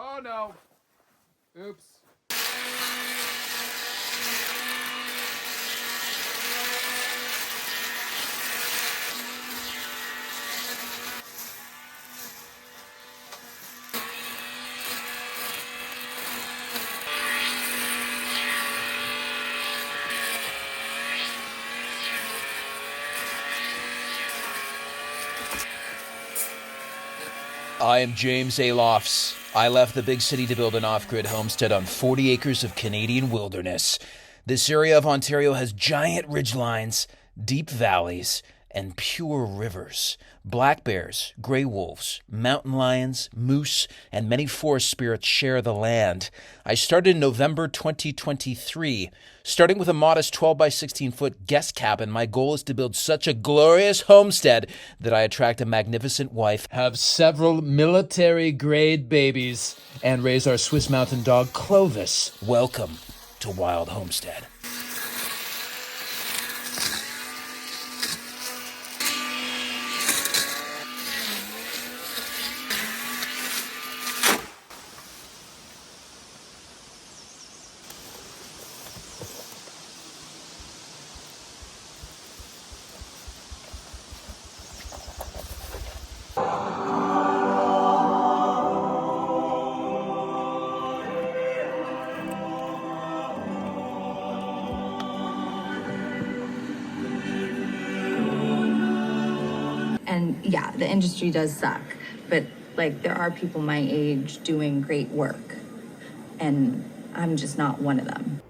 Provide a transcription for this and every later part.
Oh no. Oops. I am James ALOFS. I left the big city to build an off-grid homestead on 40 acres of Canadian wilderness. This area of Ontario has giant ridgelines, deep valleys, and pure rivers. Black bears, gray wolves, mountain lions, moose, and many forest spirits share the land. I started in November 2023. Starting with a modest 12 by 16 foot guest cabin, my goal is to build such a glorious homestead that I attract a magnificent wife, have several military-grade babies, and raise our Swiss mountain dog Clovis. Welcome to Wild Homestead. And yeah, the industry does suck, but like there are people my age doing great work, and I'm just not one of them.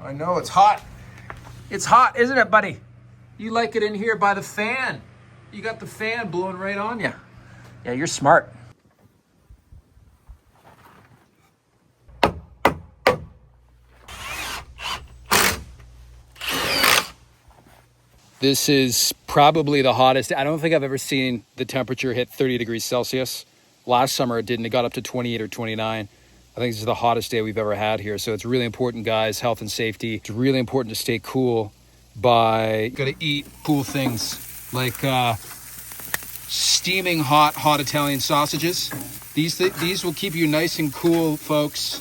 I know, it's hot. It's hot, isn't it, buddy? You like it in here by the fan. You got the fan blowing right on you. Yeah, you're smart. This is probably the hottest. I don't think I've ever seen the temperature hit 30 degrees Celsius. Last summer it didn't. It got up to 28 or 29. I think this is the hottest day we've ever had here. So it's really important, guys, health and safety. It's really important to stay cool by gotta eat cool things like steaming hot Italian sausages. These will keep you nice and cool, folks.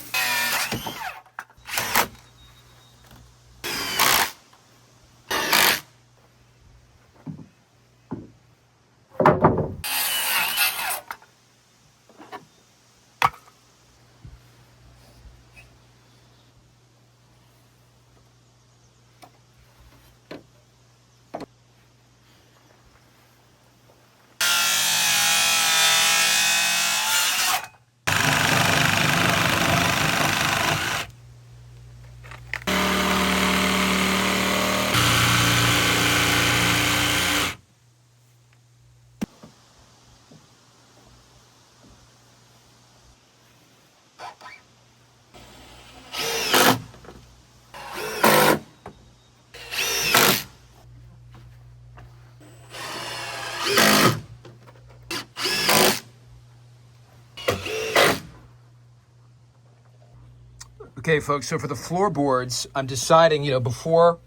Okay, folks, so for the floorboards, I'm deciding, before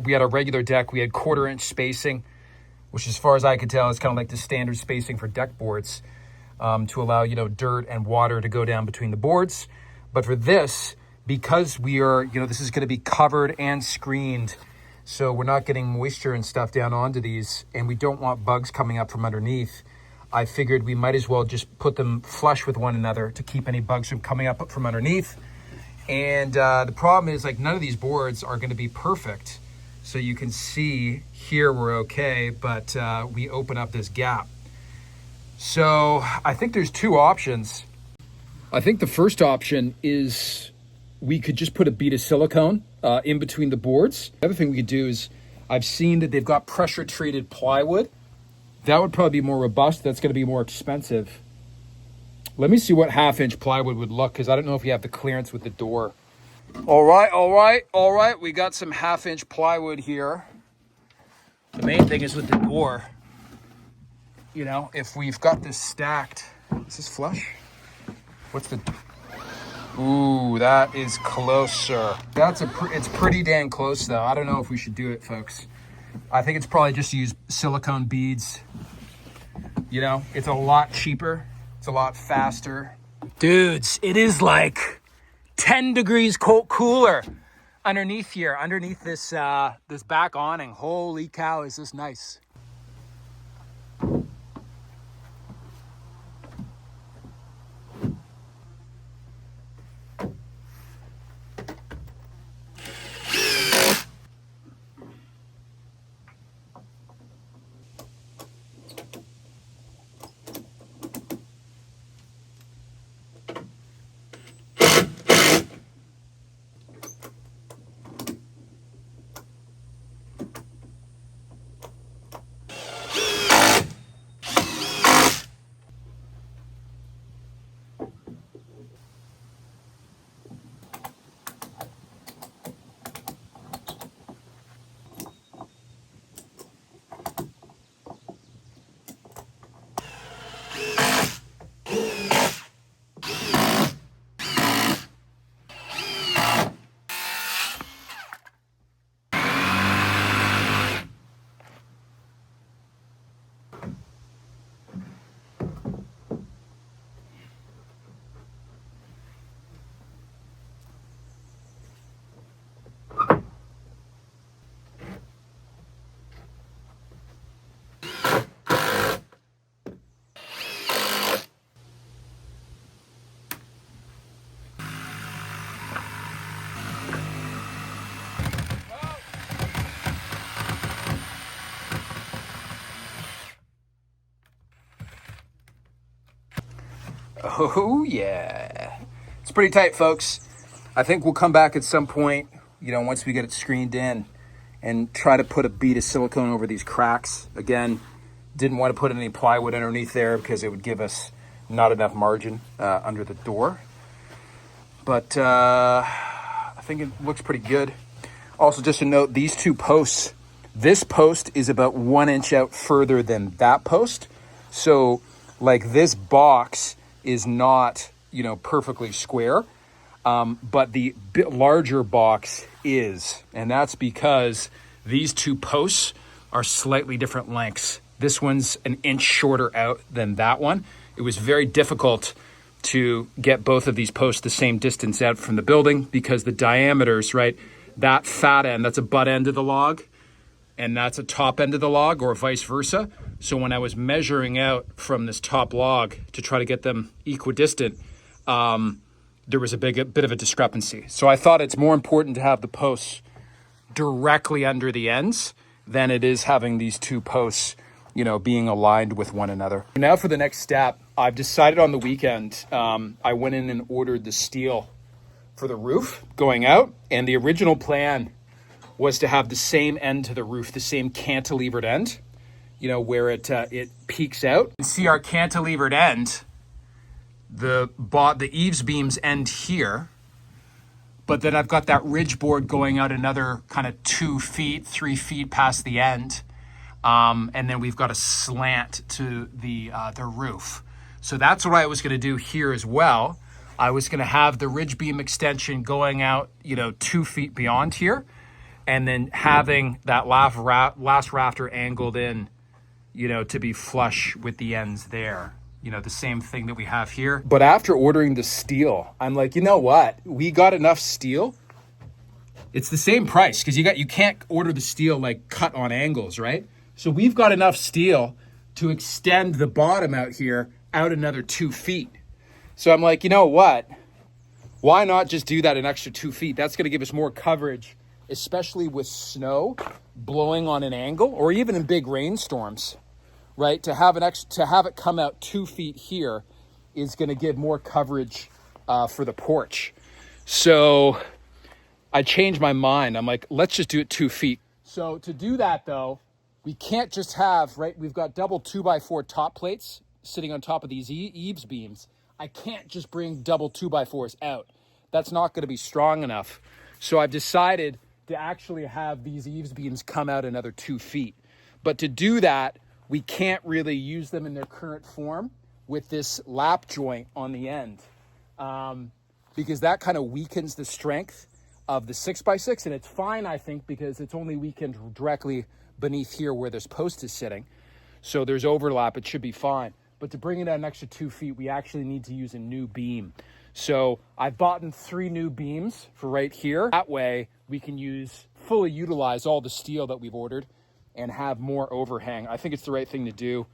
we had a regular deck, we had 1/4-inch spacing, which as far as I could tell is kind of like the standard spacing for deck boards, to allow, dirt and water to go down between the boards. But for this, because we are, this is going to be covered and screened, so we're not getting moisture and stuff down onto these, and we don't want bugs coming up from underneath, I figured we might as well just put them flush with one another to keep any bugs from coming up from underneath. And the problem is, like, none of these boards are going to be perfect. So you can see here we're okay, but we open up this gap. So I think there's two options. I think the first option is we could just put a bead of silicone in between the boards. The other thing we could do is, I've seen that they've got pressure treated plywood. That would probably be more robust. That's going to be more expensive. Let me see what 1/2-inch plywood would look, because I don't know if you have the clearance with the door. All right. We got some 1/2-inch plywood here. The main thing is with the door, if we've got this stacked. Is this flush? What's the... Ooh, that is closer. It's pretty dang close, though. I don't know if we should do it, folks. I think it's probably just to use silicone beads. It's a lot cheaper. It's a lot faster. Dudes, it is like 10 degrees cooler underneath here, underneath this this back awning. Holy cow, is this nice. Oh, yeah. It's pretty tight, folks. I think we'll come back at some point you know, once we get it screened in, and try to put a bead of silicone over these cracks. Again, didn't want to put any plywood underneath there because it would give us not enough margin under the door. But I think it looks pretty good. Also, just to note, these two posts, this post is about 1 inch out further than that post. So like this box is not, you know, perfectly square. But the bit larger box is, and that's because these two posts are slightly different lengths. This one's an inch shorter out than that one. It was very difficult to get both of these posts the same distance out from the building because the diameters, right? That fat end, that's a butt end of the log, and that's a top end of the log, or vice versa. So when I was measuring out from this top log to try to get them equidistant, there was a bit of a discrepancy. So I thought it's more important to have the posts directly under the ends than it is having these two posts, you know, being aligned with one another. Now for the next step, I've decided on the weekend, I went in and ordered the steel for the roof going out. And the original plan was to have the same end to the roof, the same cantilevered end, you know, where it peaks out. You can see our cantilevered end. The eaves beams end here, but then I've got that ridge board going out another kind of 2 feet, 3 feet past the end. And then we've got a slant to the roof. So that's what I was going to do here as well. I was going to have the ridge beam extension going out, you know, 2 feet beyond here, and then having that last rafter angled in, you know, to be flush with the ends there. You know, the same thing that we have here. But after ordering the steel, I'm like, you know what? We got enough steel. It's the same price because you can't order the steel like cut on angles, right? So we've got enough steel to extend the bottom out here out another 2 feet. So I'm like, you know what? Why not just do that an extra 2 feet? That's going to give us more coverage, especially with snow blowing on an angle or even in big rainstorms. Right, to have it come out 2 feet here is going to give more coverage for the porch. So I changed my mind. I'm like, let's just do it 2 feet. So to do that though, we can't just have, right, we've got double 2x4 top plates sitting on top of these eaves beams. I can't just bring double 2x4s out. That's not going to be strong enough. So I've decided to actually have these eaves beams come out another 2 feet. But to do that, we can't really use them in their current form with this lap joint on the end because that kind of weakens the strength of the 6x6. And it's fine, I think, because it's only weakened directly beneath here where this post is sitting. So there's overlap. It should be fine. But to bring it out an extra 2 feet, we actually need to use a new beam. So I've bought in 3 new beams for right here. That way we can fully utilize all the steel that we've ordered and have more overhang. I think it's the right thing to do.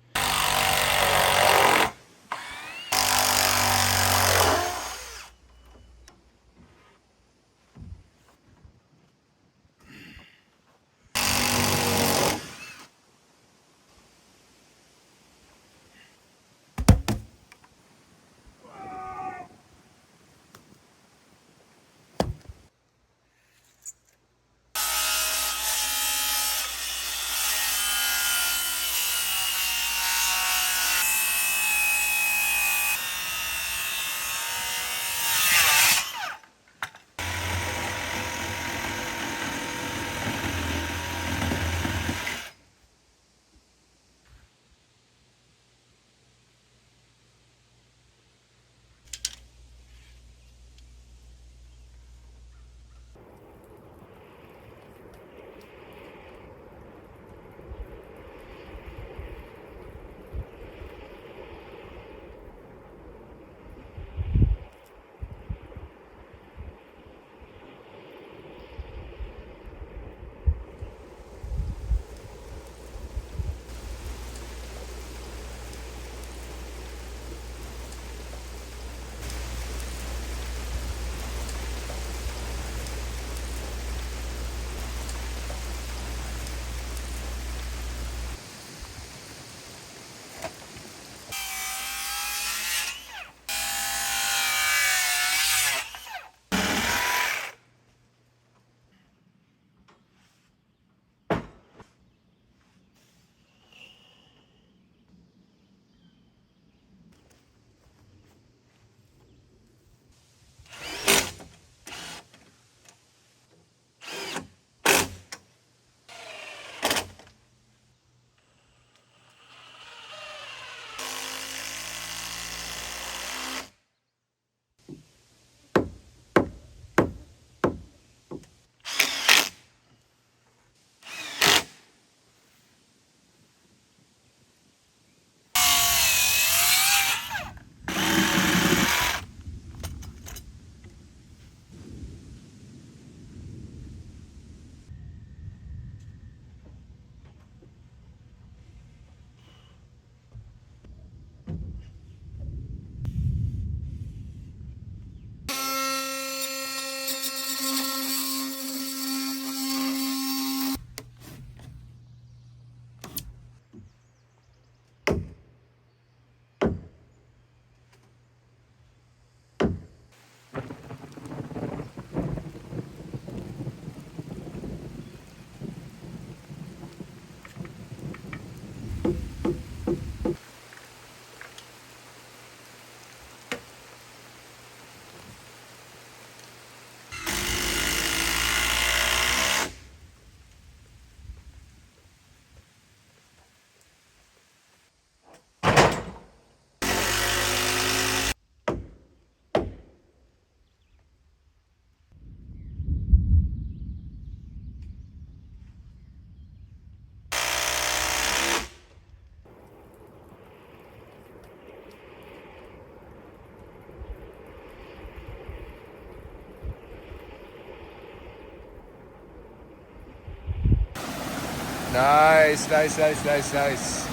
Nice, nice, nice, nice, nice.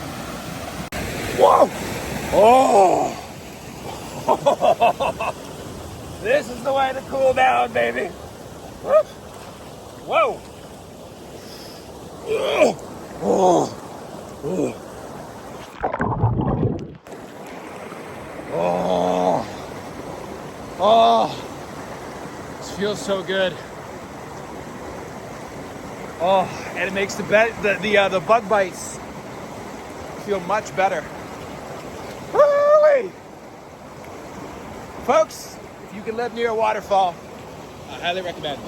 Whoa! Oh! This is the way to cool down, baby. Whoa! Oh! Oh! Oh! This feels so good. Oh, and it makes the bug bites feel much better. Woo-wee! Folks, if you can live near a waterfall, I highly recommend.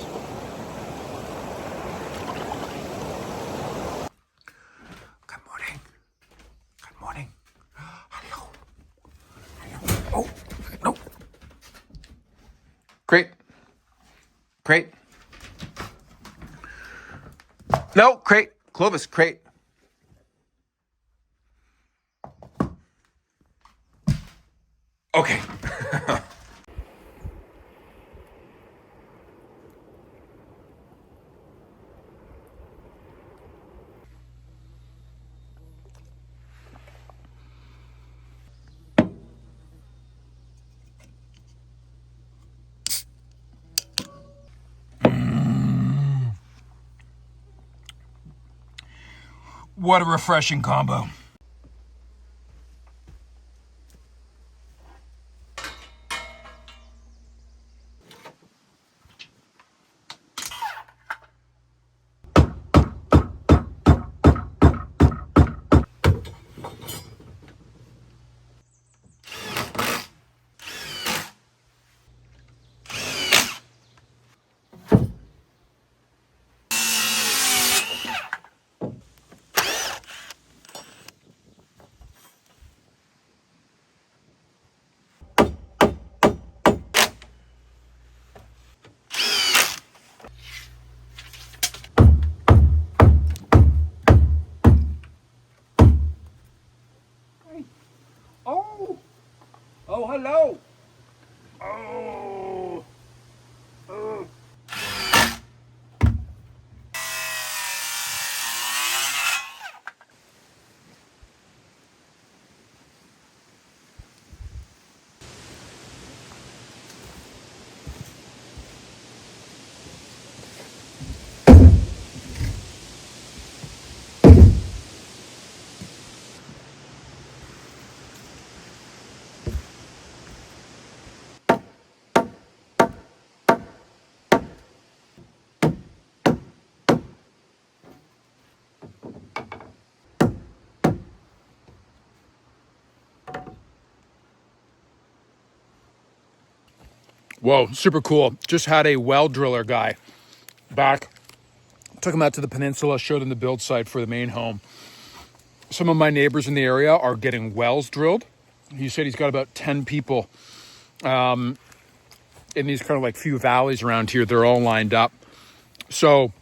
Good morning. Good morning. Hello. Hello. Oh, no. Crate. Crate. No, crate. Clovis, crate. Okay. What a refreshing combo. Oh. Oh, hello. Oh. Oh. Whoa, super cool. Just had a well driller guy back. Took him out to the peninsula, showed him the build site for the main home. Some of my neighbors in the area are getting wells drilled. He said he's got about 10 people in these kind of like few valleys around here. They're all lined up. So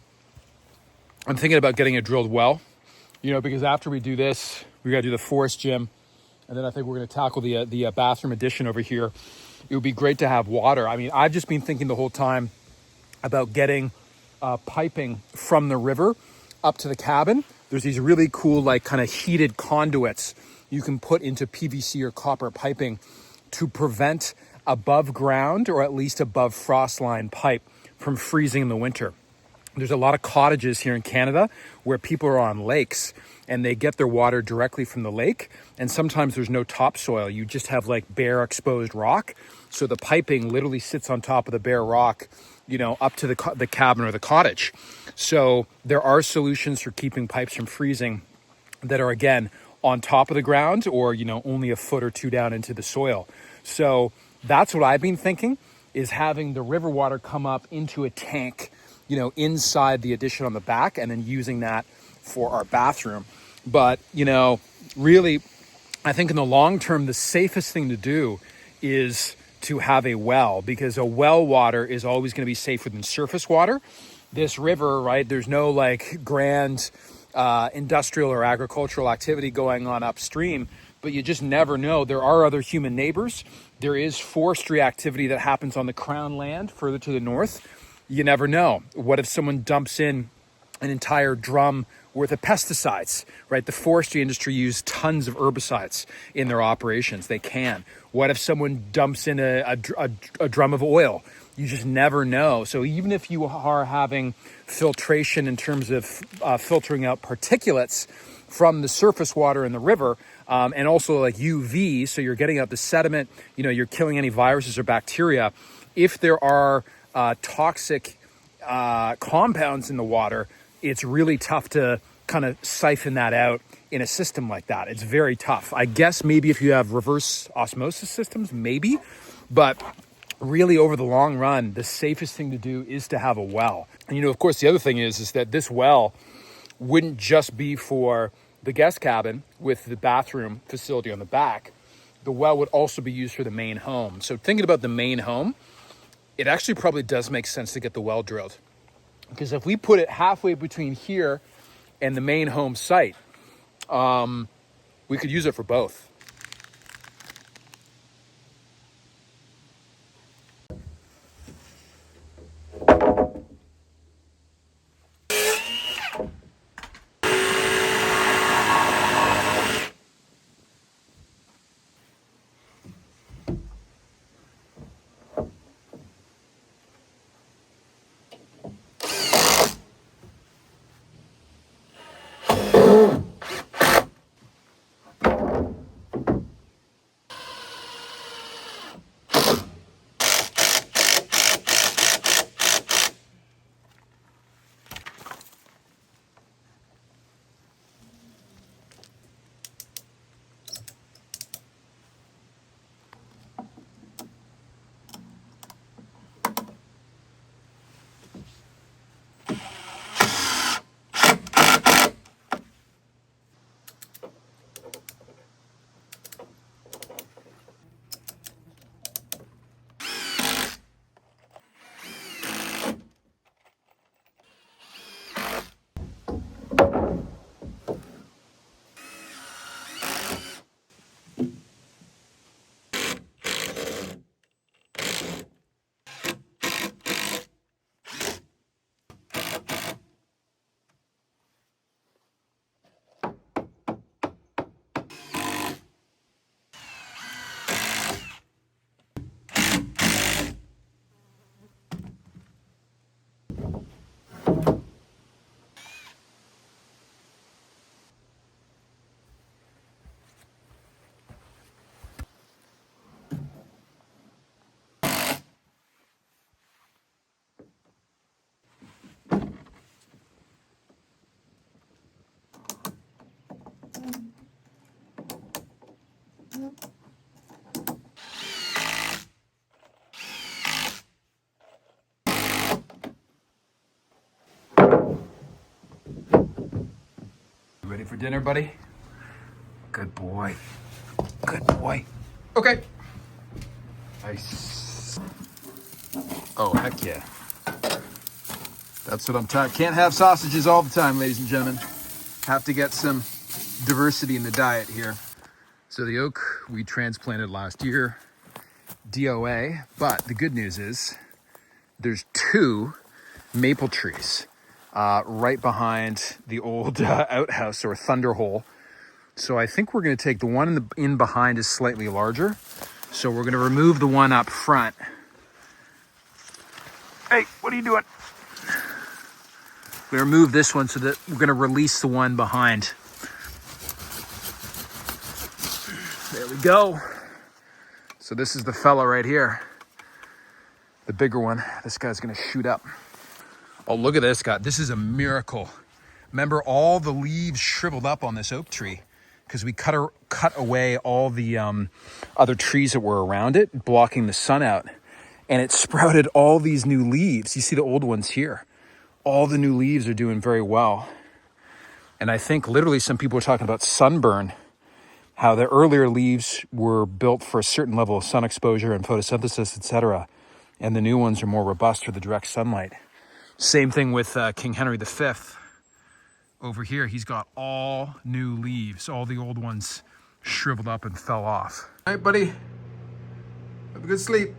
I'm thinking about getting a drilled well, because after we do this, we got to do the forest gym. And then I think we're going to tackle the bathroom addition over here. It would be great to have water. I mean, I've just been thinking the whole time about getting piping from the river up to the cabin. There's these really cool, like kind of heated conduits you can put into PVC or copper piping to prevent above ground or at least above frost line pipe from freezing in the winter. There's a lot of cottages here in Canada where people are on lakes and they get their water directly from the lake. And sometimes there's no topsoil. You just have like bare exposed rock. So the piping literally sits on top of the bare rock, up to the cabin or the cottage. So there are solutions for keeping pipes from freezing that are, again, on top of the ground or, only a foot or two down into the soil. So that's what I've been thinking, is having the river water come up into a tank, inside the addition on the back, and then using that for our bathroom. But, really, I think in the long term, the safest thing to do is to have a well, because a well water is always going to be safer than surface water. This river, right, there's no like grand industrial or agricultural activity going on upstream, but you just never know. There are other human neighbors. There is forestry activity that happens on the crown land further to the north. You never know. What if someone dumps in an entire drum worth of pesticides, right? The forestry industry uses tons of herbicides in their operations. They can. What if someone dumps in a drum of oil? You just never know. So even if you are having filtration in terms of filtering out particulates from the surface water in the river, and also like UV, so you're getting out the sediment, you know, you're killing any viruses or bacteria. If there are toxic compounds in the water, it's really tough to kind of siphon that out in a system like that. It's very tough. I guess maybe if you have reverse osmosis systems, maybe, but really over the long run, the safest thing to do is to have a well. And you know, of course, the other thing is that this well wouldn't just be for the guest cabin with the bathroom facility on the back. The well would also be used for the main home. So thinking about the main home, it actually probably does make sense to get the well drilled. Because if we put it halfway between here and the main home site, we could use it for both. Ready for dinner, buddy? Good boy. Good boy. Okay. Nice. Oh, heck yeah. That's what I'm talking. Can't have sausages all the time, ladies and gentlemen. Have to get some diversity in the diet here. So the oak we transplanted last year, DOA, but the good news is there's 2 maple trees right behind the old outhouse or thunder hole. So I think we're going to take the one in behind is slightly larger. So we're going to remove the one up front. Hey, what are you doing? We remove this one so that we're going to release the one behind. There we go. So this is the fella right here. The bigger one. This guy's going to shoot up. Oh, look at this guy. This is a miracle. Remember, all the leaves shriveled up on this oak tree because we cut away all the other trees that were around it, blocking the sun out. And it sprouted all these new leaves. You see the old ones here. All the new leaves are doing very well. And I think literally some people are talking about sunburn, how the earlier leaves were built for a certain level of sun exposure and photosynthesis, etc. And the new ones are more robust for the direct sunlight. Same thing with King Henry V. Over here, he's got all new leaves. All the old ones shriveled up and fell off. All right, buddy. Have a good sleep.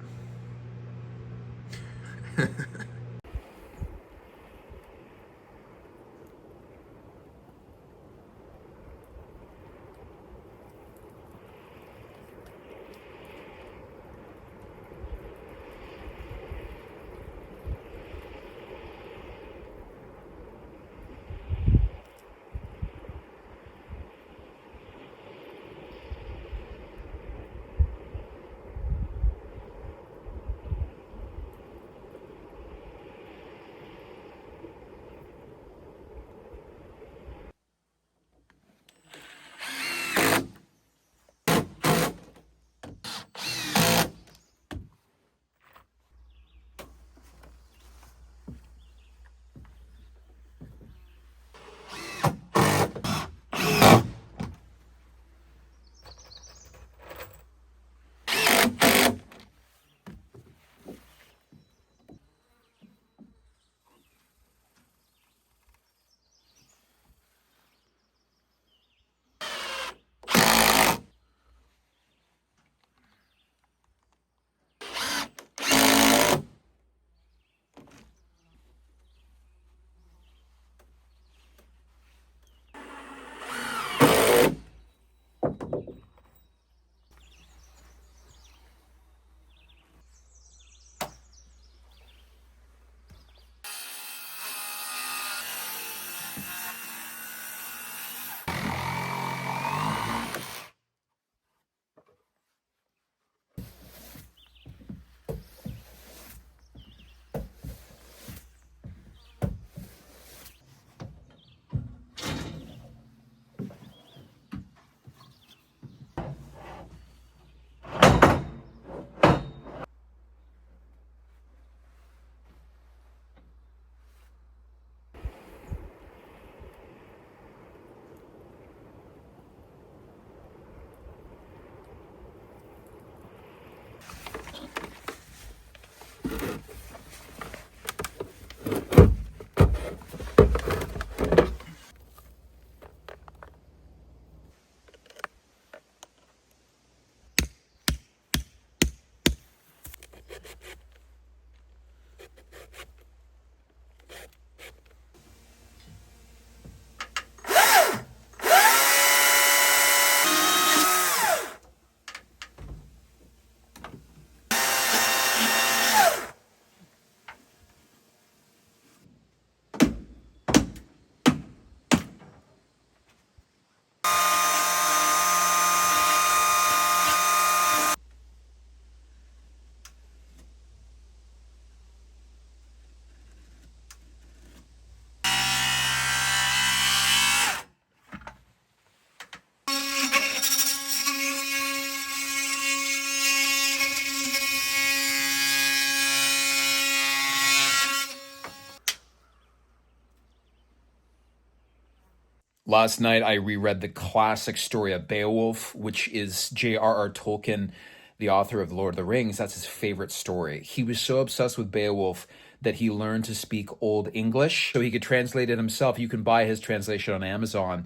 Last night, I reread the classic story of Beowulf, which is J.R.R. Tolkien, the author of Lord of the Rings. That's his favorite story. He was so obsessed with Beowulf that he learned to speak Old English so he could translate it himself. You can buy his translation on Amazon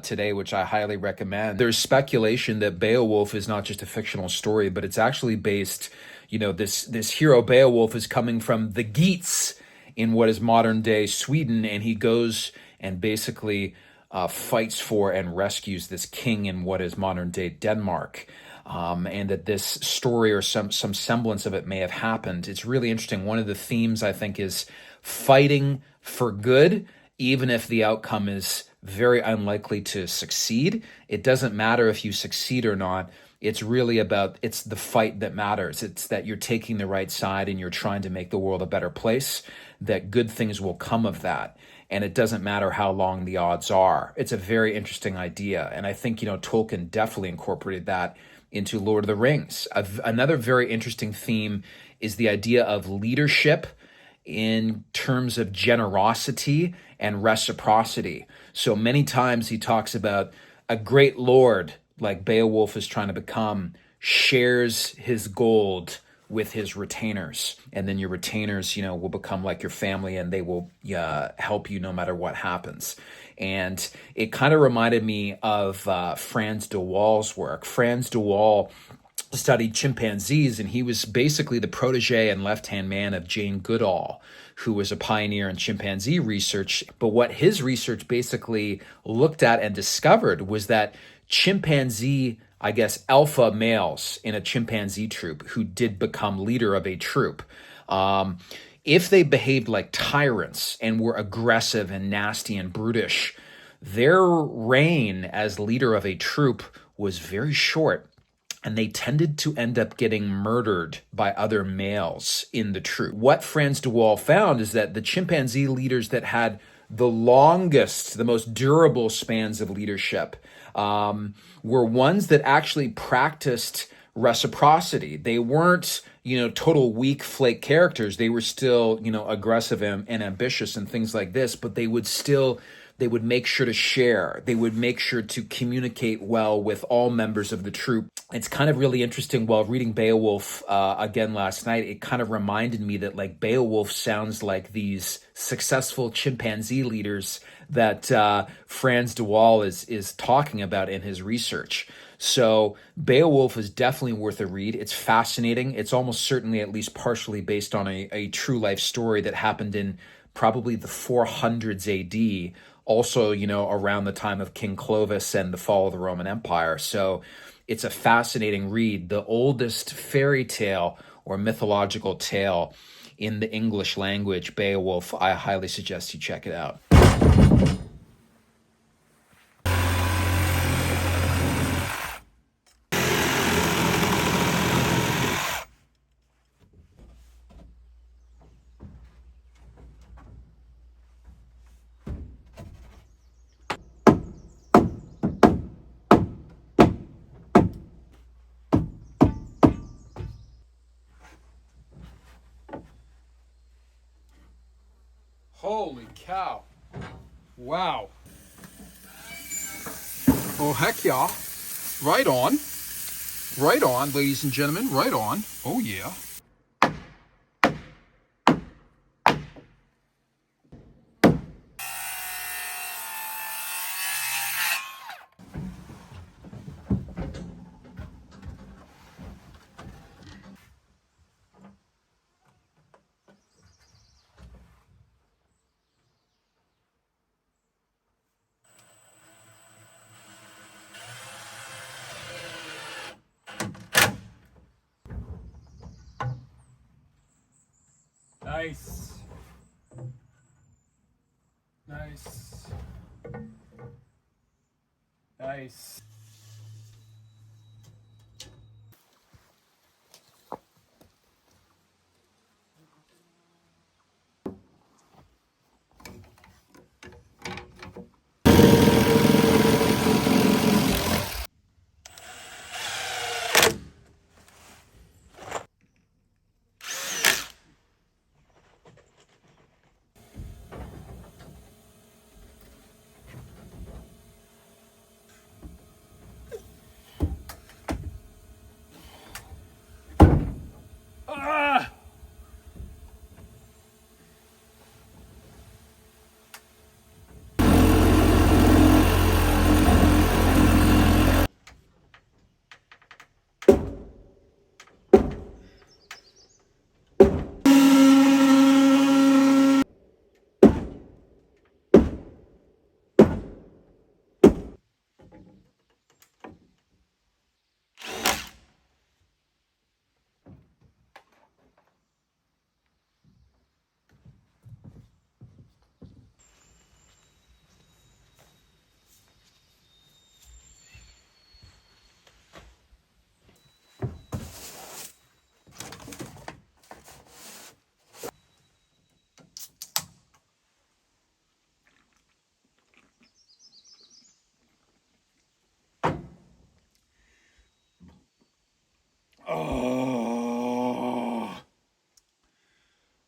today, which I highly recommend. There's speculation that Beowulf is not just a fictional story, but it's actually based, this hero Beowulf is coming from the Geats in what is modern day Sweden, and he goes and basically fights for and rescues this king in what is modern day Denmark. And that this story or some semblance of it may have happened. It's really interesting. One of the themes, I think, is fighting for good, even if the outcome is very unlikely to succeed. It doesn't matter if you succeed or not. It's really it's the fight that matters. It's that you're taking the right side and you're trying to make the world a better place, that good things will come of that. And it doesn't matter how long the odds are. It's a very interesting idea. And I think, Tolkien definitely incorporated that into Lord of the Rings. Another very interesting theme is the idea of leadership in terms of generosity and reciprocity. So many times he talks about a great lord, like Beowulf is trying to become, shares his gold with his retainers. And then your retainers, will become like your family, and they will help you no matter what happens. And it kind of reminded me of Frans de Waal's work. Frans de Waal studied chimpanzees, and he was basically the protege and left-hand man of Jane Goodall, who was a pioneer in chimpanzee research. But what his research basically looked at and discovered was that chimpanzee, alpha males in a chimpanzee troop who did become leader of a troop, if they behaved like tyrants and were aggressive and nasty and brutish, their reign as leader of a troop was very short, and they tended to end up getting murdered by other males in the troop. What Frans de Waal found is that the chimpanzee leaders that had the longest, the most durable spans of leadership were ones that actually practiced reciprocity. They weren't, total weak flake characters. They were still, aggressive and ambitious and things like this, but they would make sure to share. They would make sure to communicate well with all members of the troop. It's kind of really interesting. While reading Beowulf again last night, it kind of reminded me that Beowulf sounds like these successful chimpanzee leaders that Frans de Waal is talking about in his research. So Beowulf is definitely worth a read. It's fascinating. It's almost certainly at least partially based on a true life story that happened in probably the 400s AD, also, around the time of King Clovis and the fall of the Roman Empire. So it's a fascinating read. The oldest fairy tale or mythological tale in the English language, Beowulf. I highly suggest you check it out. Holy cow. Wow. Oh, heck yeah. Right on. Right on, ladies and gentlemen. Right on. Oh, yeah. Nice. Nice. Nice.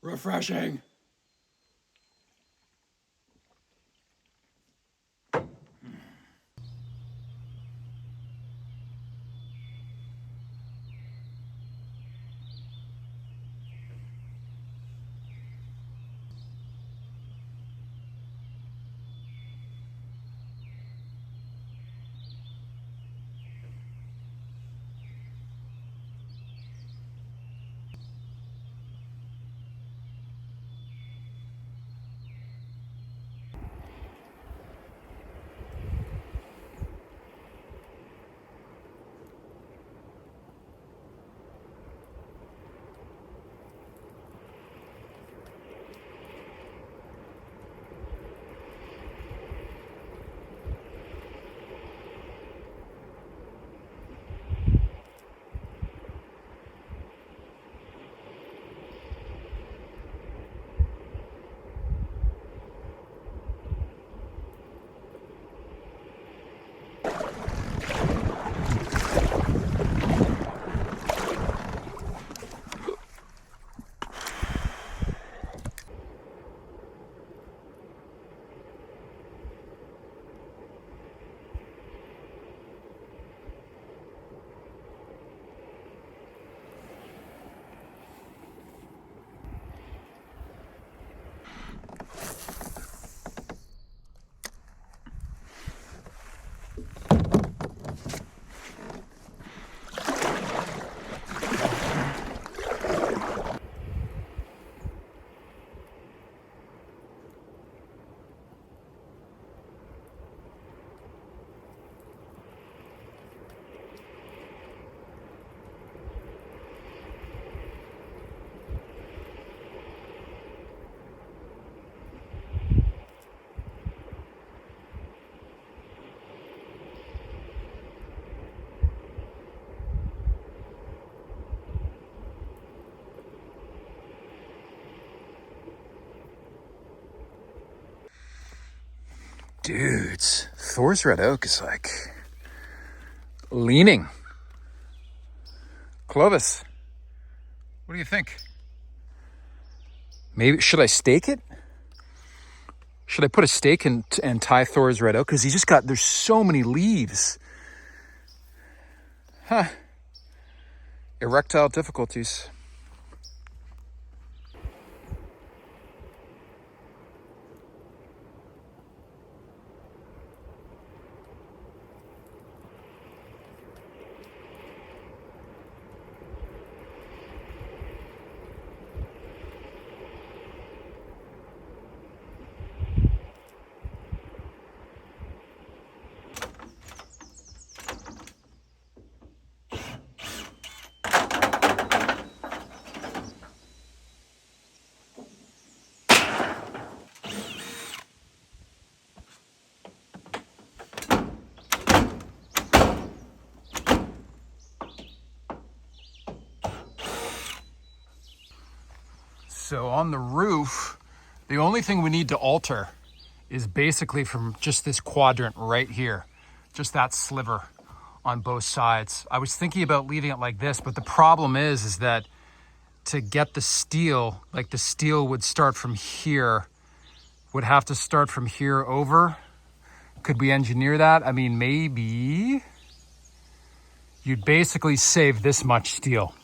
refreshing. Dudes, Thor's red oak is like leaning. Clovis, what do you think? Maybe, should I stake it? Should I put a stake and tie Thor's red oak? Because there's so many leaves. Huh. Erectile difficulties. So on the roof, the only thing we need to alter is basically from just this quadrant right here, just that sliver on both sides. I was thinking about leaving it like this, but the problem is that to get the steel, like the steel would start from here, would have to start from here over. Could we engineer that? I mean, maybe. You'd basically save this much steel.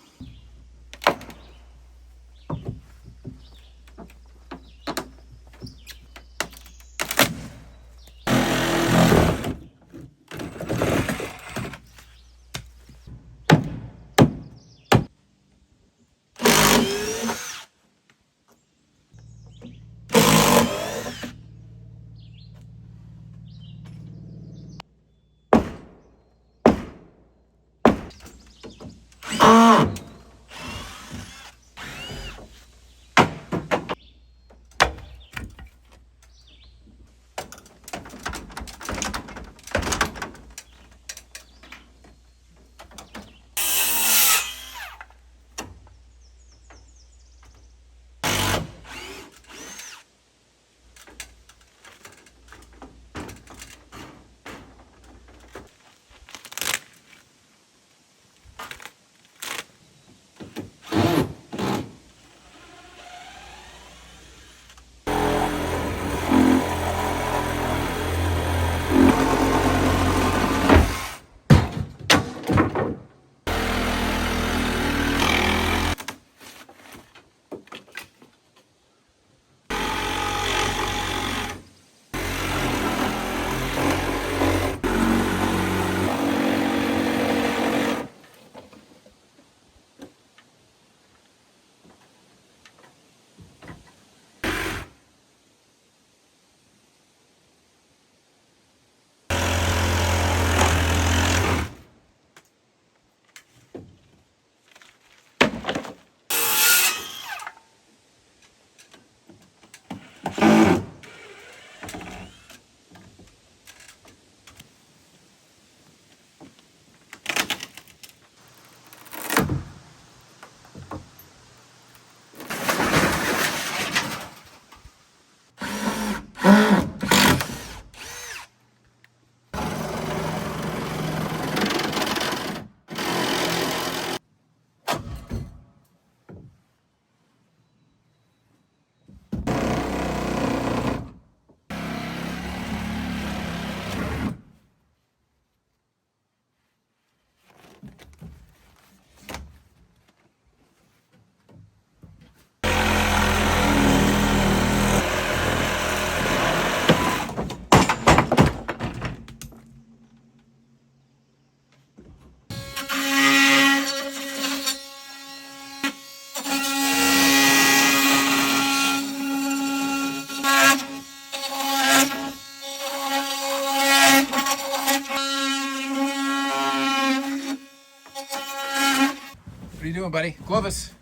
doing, buddy? Clovis.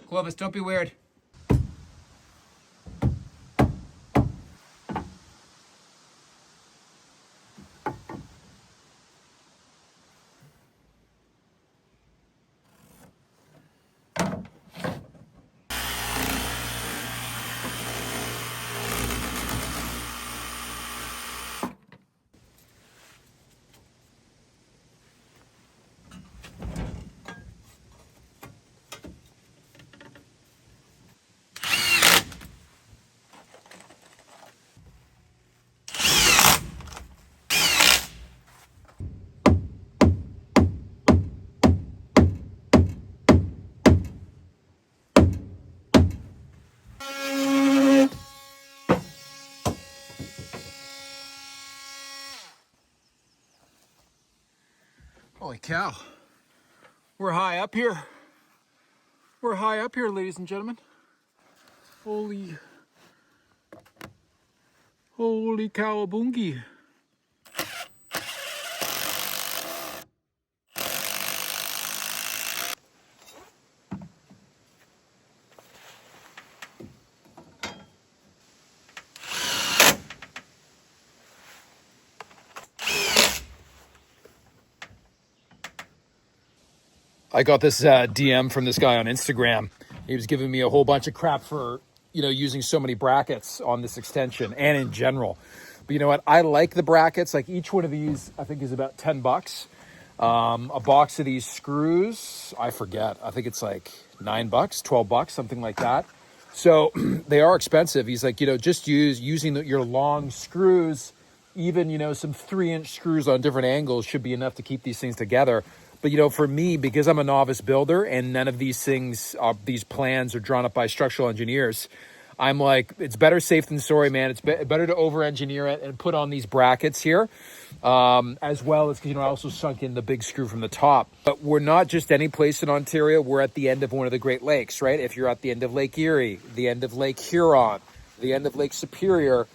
Clovis, don't be weird. Holy cow. We're high up here. We're high up here, ladies and gentlemen. Holy cowabungie. I got this DM from this guy on Instagram. He was giving me a whole bunch of crap for, using so many brackets on this extension and in general. But you know what? I like the brackets. Like each one of these, I think is about $10. A box of these screws, I forget. I think it's like $9, $12, something like that. So they are expensive. He's like, just using your long screws, even, some 3-inch screws on different angles should be enough to keep these things together. But, for me, because I'm a novice builder and none of these things, these plans are drawn up by structural engineers, I'm like, it's better safe than sorry, man. It's better to over-engineer it and put on these brackets here, as well as, because, I also sunk in the big screw from the top. But we're not just any place in Ontario. We're at the end of one of the Great Lakes, right? If you're at the end of Lake Erie, the end of Lake Huron, the end of Lake Superior,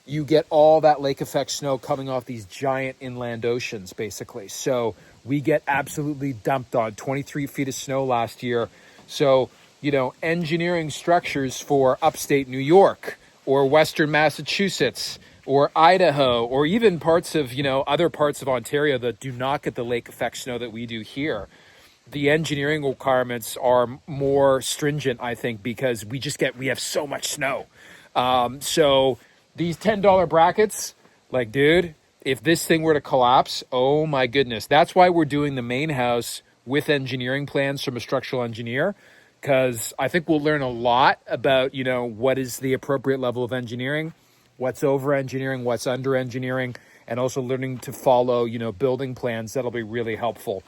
you get all that lake effect snow coming off these giant inland oceans, basically. So we get absolutely dumped on 23 feet of snow last year. So, engineering structures for upstate New York or Western Massachusetts or Idaho or even parts of, other parts of Ontario that do not get the lake effect snow that we do here. The engineering requirements are more stringent, I think, because we have so much snow. So these $10 brackets, like, dude, if this thing were to collapse, oh my goodness. That's why we're doing the main house with engineering plans from a structural engineer, because I think we'll learn a lot about, what is the appropriate level of engineering, what's over engineering, what's under engineering, and also learning to follow, building plans. That'll be really helpful.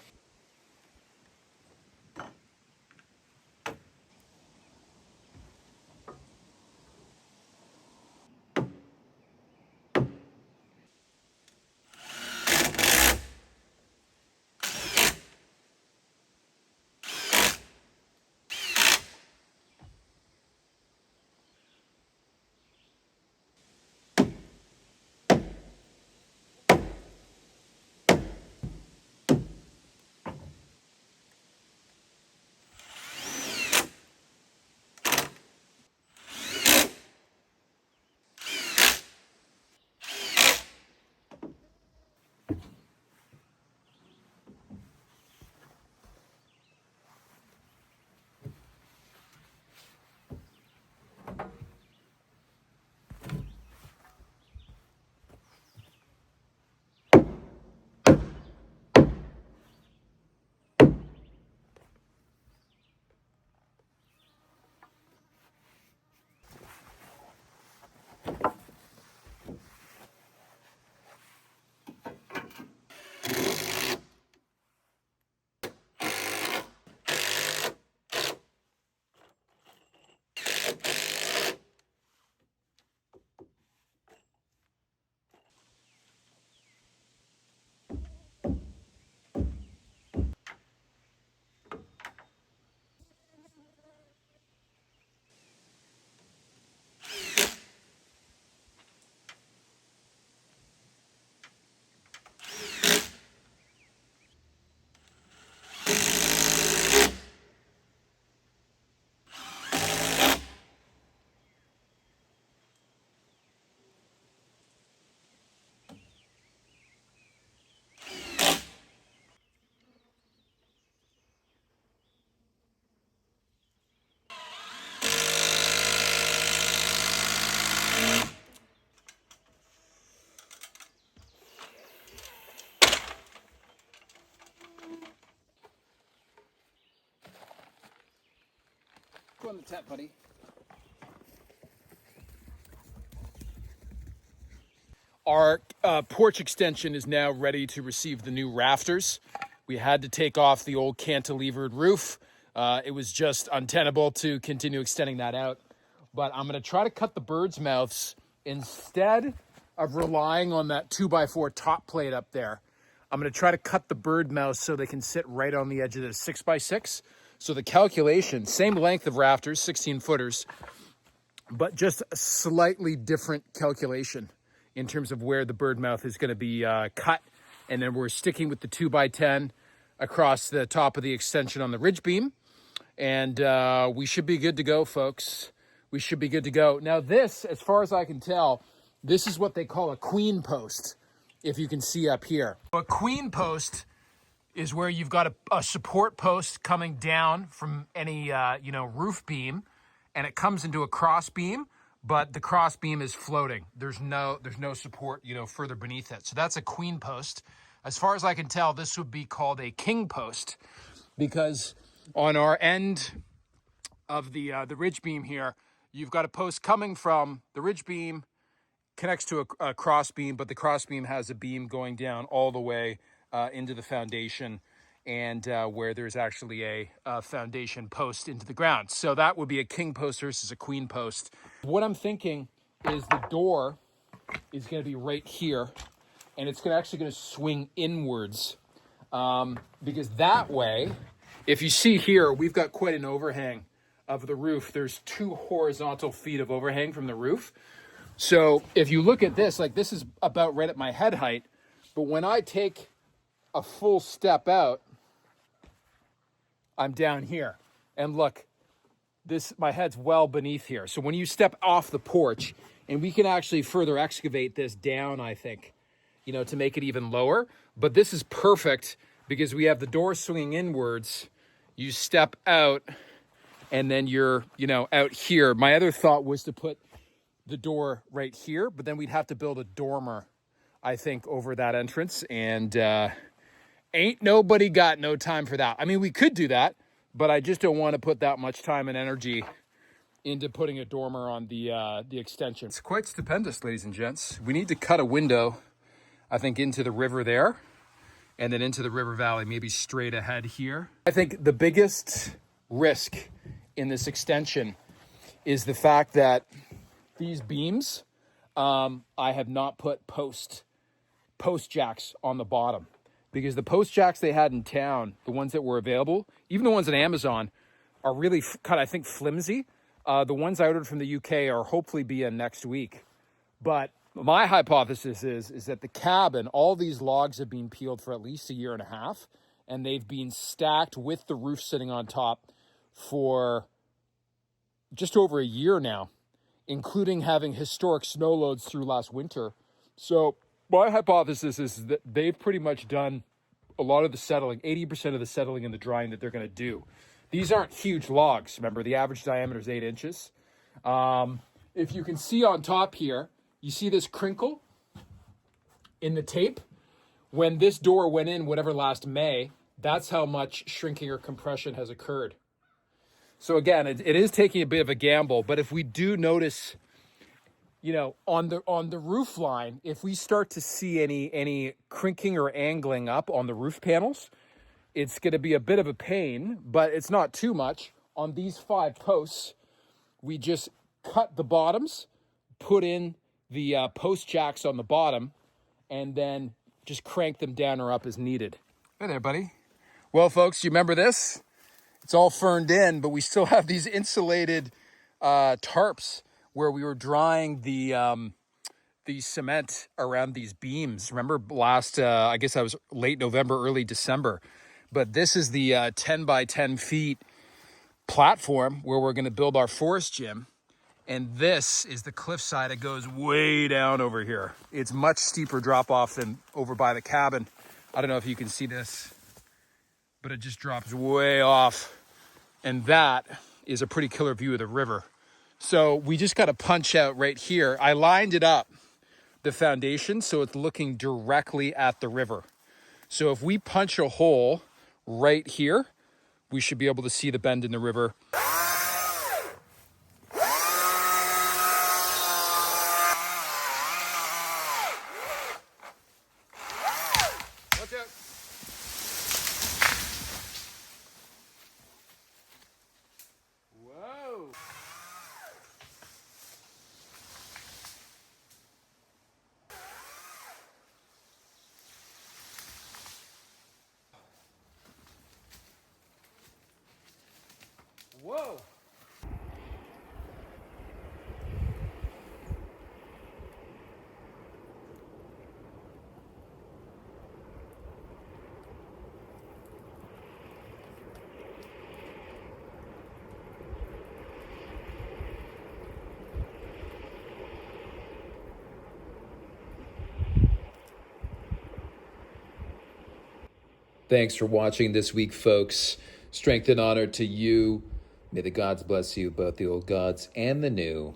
Go in the tent, buddy. Our porch extension is now ready to receive the new rafters. We had to take off the old cantilevered roof. It was just untenable to continue extending that out. But I'm going to try to cut the birds' mouths instead of relying on that 2x4 top plate up there. I'm going to try to cut the bird mouths so they can sit right on the edge of the 6x6. So the calculation, same length of rafters, 16 footers, but just a slightly different calculation in terms of where the bird mouth is going to be cut. And then we're sticking with the 2x10 across the top of the extension on the ridge beam. And we should be good to go, folks. We should be good to go. Now this, as far as I can tell, this is what they call a queen post, if you can see up here. A queen post is where you've got a support post coming down from any roof beam, and it comes into a cross beam, but the cross beam is floating. There's no support, further beneath it. So that's a queen post. As far as I can tell, this would be called a king post, because on our end of the ridge beam here, you've got a post coming from the ridge beam, connects to a cross beam, but the cross beam has a beam going down all the way into the foundation, and where there's actually a foundation post into the ground. So that would be a king post versus a queen post. What I'm thinking is the door is going to be right here, and it's actually going to swing inwards, because that way, if you see here, we've got quite an overhang of the roof. There's 2 horizontal feet of overhang from the roof. So if you look at this, like this is about right at my head height, but when I take a full step out, I'm down here. And look, my head's well beneath here. So when you step off the porch, and we can actually further excavate this down, I think, to make it even lower. But this is perfect because we have the door swinging inwards. You step out, and then you're, out here. My other thought was to put the door right here, but then we'd have to build a dormer, I think, over that entrance. And ain't nobody got no time for that. I mean, we could do that, but I just don't want to put that much time and energy into putting a dormer on the extension. It's quite stupendous, ladies and gents. We need to cut a window, I think, into the river there, and then into the river valley, maybe straight ahead here. I think the biggest risk in this extension is the fact that these beams, I have not put post jacks on the bottom, because the post jacks they had in town, the ones that were available, even the ones on Amazon, are really kind of, I think, flimsy. The ones I ordered from the UK are hopefully be in next week. But my hypothesis is that the cabin, all these logs have been peeled for at least a year and a half, and they've been stacked with the roof sitting on top for just over a year now, including having historic snow loads through last winter. So my hypothesis is that they've pretty much done a lot of the settling, 80% of the settling and the drying that they're going to do. These aren't huge logs. Remember, the average diameter is 8 inches. If you can see on top here, you see this crinkle in the tape? When this door went in, whatever, last May, that's how much shrinking or compression has occurred. So again, it is taking a bit of a gamble, but if we do notice, on the roof line, if we start to see any crinking or angling up on the roof panels, it's going to be a bit of a pain, but it's not too much. On these 5 posts, we just cut the bottoms, put in the post jacks on the bottom, and then just crank them down or up as needed. Hey there, buddy. Well, folks, you remember this? It's all ferned in, but we still have these insulated tarps where we were drying the cement around these beams. Remember last, I guess that was late November, early December. But this is the 10 by 10 feet platform where we're going to build our forest gym. And this is the cliffside. It goes way down over here. It's much steeper drop off than over by the cabin. I don't know if you can see this, but it just drops way off. And that is a pretty killer view of the river. So we just got to punch out right here. I lined it up, the foundation, so it's looking directly at the river. So if we punch a hole right here, we should be able to see the bend in the river. Whoa. Thanks for watching this week, folks. Strength and honor to you. May the gods bless you, both the old gods and the new.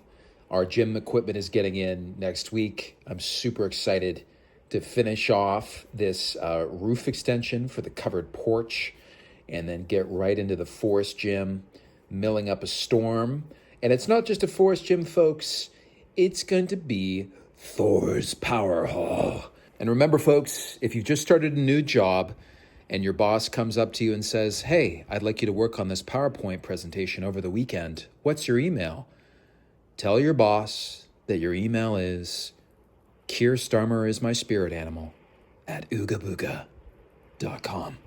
Our gym equipment is getting in next week. I'm super excited to finish off this roof extension for the covered porch and then get right into the forest gym, milling up a storm. And it's not just a forest gym, folks. It's going to be Thor's Power Hall. And remember, folks, if you've just started a new job, and your boss comes up to you and says, hey, I'd like you to work on this PowerPoint presentation over the weekend. What's your email? Tell your boss that your email is Keir Starmer is my spirit animal @oogabooga.com.